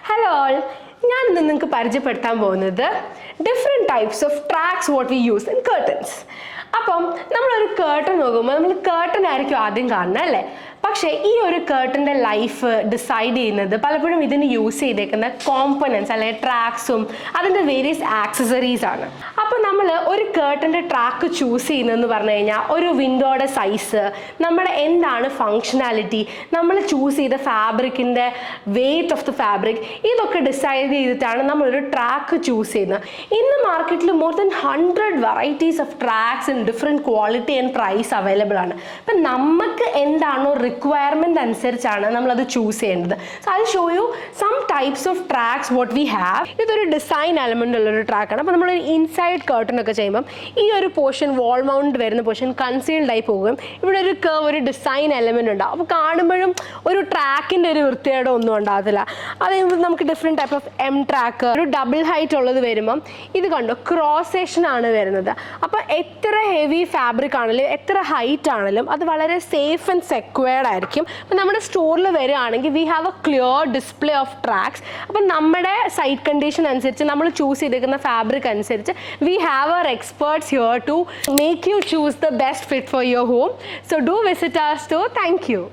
Hello all, ഞാൻ ഇന്ന് നിങ്ങൾക്ക് പരിചയപ്പെടുത്താൻ പോകുന്നത് different types of tracks what we use in curtains. അപ്പം നമ്മളൊരു കേർട്ടൻ നോക്കുമ്പോൾ നമ്മൾ കേർട്ടൻ ആയിരിക്കും ആദ്യം കാണുന്നത് അല്ലേ? പക്ഷേ ഈ ഒരു കേർട്ടൻ്റെ ലൈഫ് ഡിസൈഡ് ചെയ്യുന്നത് പലപ്പോഴും ഇതിന് യൂസ് ചെയ്തേക്കുന്ന കോമ്പണൻസ് അല്ലെങ്കിൽ ട്രാക്സും അതിൻ്റെ വേരിയസ് ആക്സസറീസ് ആണ്. അപ്പോൾ നമ്മൾ ഒരു കേർട്ടൻ്റെ ട്രാക്ക് ചൂസ് ചെയ്യുന്നതെന്ന് പറഞ്ഞു കഴിഞ്ഞാൽ ഒരു വിൻഡോയുടെ സൈസ്, നമ്മുടെ എന്താണ് ഫങ്ഷനാലിറ്റി, നമ്മൾ ചൂസ് ചെയ്ത ഫാബ്രിക്കിൻ്റെ വെയ്റ്റ് ഓഫ് ദ ഫാബ്രിക്, ഇതൊക്കെ ഡിസൈഡ് ചെയ്തിട്ടാണ് നമ്മളൊരു ട്രാക്ക് ചൂസ് ചെയ്യുന്നത്. ഇന്ന് മാർക്കറ്റിൽ more than 100 varieties of tracks in different quality and price available ആണ്. അപ്പം നമുക്ക് എന്താണോ റിക്വയർമെൻറ്റ് അനുസരിച്ചാണ് നമ്മളത് ചൂസ് ചെയ്യേണ്ടത്. So I show you some types of tracks what we have. ഇതൊരു ഡിസൈൻ എലമെൻ്റ് ഉള്ളൊരു ട്രാക്കാണ്. അപ്പോൾ നമ്മളൊരു ഇൻസൈഡ് കർട്ടൻ ഒക്കെ ചെയ്യുമ്പം ഈ ഒരു പോർഷൻ വാൾ മൗണ്ട് വരുന്ന പോർഷൻ കൺസീൽഡ് ആയി പോകും. ഇവിടെ ഒരു കർവ്, ഒരു ഡിസൈൻ എലമെൻ്റ് ഉണ്ടാവും. അപ്പോൾ കാണുമ്പോഴും ഒരു ട്രാക്കിൻ്റെ ഒരു വൃത്തിയുടെ ഒന്നും ഉണ്ടാകത്തില്ല. അത് നമുക്ക് different type of M track, ഒരു ഡബിൾ ഹൈറ്റ് ഉള്ളത് വരുമ്പം ഇത് കണ്ടോ ക്രോസ് സെക്ഷൻ ആണ് വരുന്നത്. അപ്പോൾ എത്ര ഹെവി ഫാബ്രിക് ആണെങ്കിലും എത്ര ഹൈറ്റ് ആണെങ്കിലും അത് വളരെ സേഫ് ആൻഡ് സെക്വേർഡ് ആയിരിക്കും. അപ്പം നമ്മുടെ സ്റ്റോറിൽ വരികയാണെങ്കിൽ we have A clear display of tracks. അപ്പം നമ്മുടെ സൈറ്റ് കണ്ടീഷൻ അനുസരിച്ച് നമ്മൾ ചൂസ് ചെയ്തിരിക്കുന്ന ഫാബ്രിക് അനുസരിച്ച് we have our experts here to make you choose the best fit for your home. So do visit our store. Thank U.